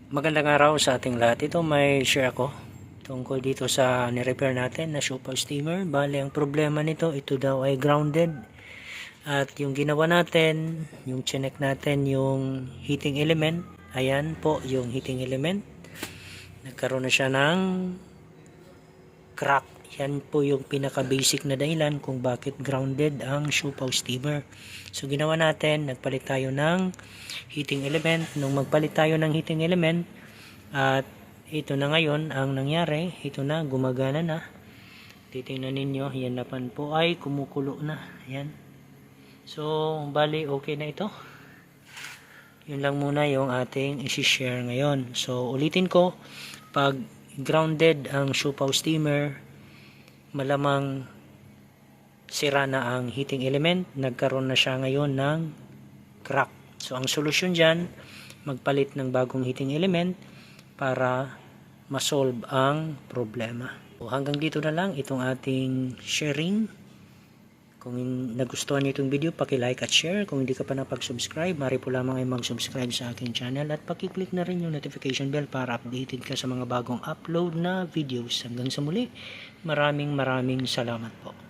Magandang araw sa ating lahat. Ito may share ako tungkol dito sa ni-repair natin na Siopaw steamer. Bale, ang problema nito, ito daw ay grounded. At yung ginawa natin, yung chinek natin yung heating element. Ayan po yung heating element. Nagkaroon na siya ng crack. Yan po yung pinaka-basic na dahilan kung bakit grounded ang Siopaw steamer. So ginawa natin, nagpalit tayo ng heating element. Nung magpalit tayo ng heating element, at ito na ngayon ang nangyari, ito na, gumagana na. Titingnan ninyo, yan naman po ay kumukulo na. Yan. So, bali okay na ito. Yun lang muna yung ating isi-share ngayon. So, ulitin ko, pag grounded ang Siopaw steamer, malamang sira na ang heating element, nagkaroon na siya ngayon ng crack. So ang solusyon dyan, magpalit ng bagong heating element para ma-solve ang problema. So, hanggang dito na lang itong ating sharing. Kung nagustuhan niyo itong video, paki-like at share. Kung hindi ka pa napag-subscribe, maaari po lamang ay mag-subscribe sa aking channel at paki-click na rin yung notification bell para updated ka sa mga bagong upload na videos. Hanggang sa muli, maraming salamat po.